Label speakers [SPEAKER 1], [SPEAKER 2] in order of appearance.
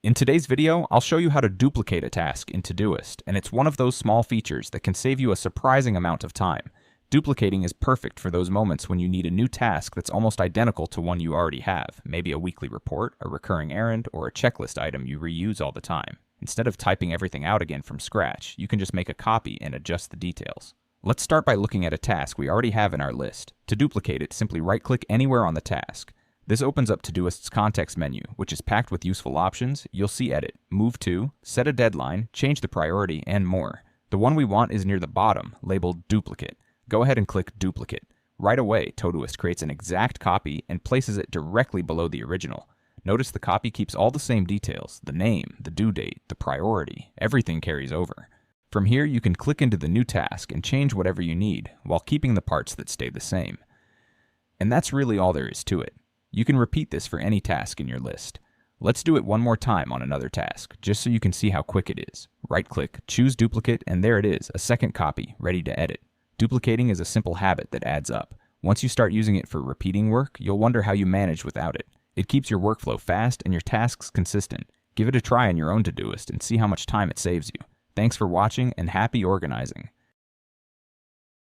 [SPEAKER 1] In today's video, I'll show you how to duplicate a task in Todoist, and it's one of those small features that can save you a surprising amount of time. Duplicating is perfect for those moments when you need a new task that's almost identical to one you already have, maybe a weekly report, a recurring errand, or a checklist item you reuse all the time. Instead of typing everything out again from scratch, you can just make a copy and adjust the details. Let's start by looking at a task we already have in our list. To duplicate it, simply right-click anywhere on the task. This opens up Todoist's context menu, which is packed with useful options. You'll see Edit, Move To, Set a Deadline, Change the Priority, and more. The one we want is near the bottom, labeled Duplicate. Go ahead and click Duplicate. Right away, Todoist creates an exact copy and places it directly below the original. Notice the copy keeps all the same details: the name, the due date, the priority, everything carries over. From here, you can click into the new task and change whatever you need, while keeping the parts that stay the same. And that's really all there is to it. You can repeat this for any task in your list. Let's do it one more time on another task, just so you can see how quick it is. Right-click, choose Duplicate, and there it is, a second copy, ready to edit. Duplicating is a simple habit that adds up. Once you start using it for repeating work, you'll wonder how you manage without it. It keeps your workflow fast and your tasks consistent. Give it a try in your own Todoist and see how much time it saves you. Thanks for watching, and happy organizing.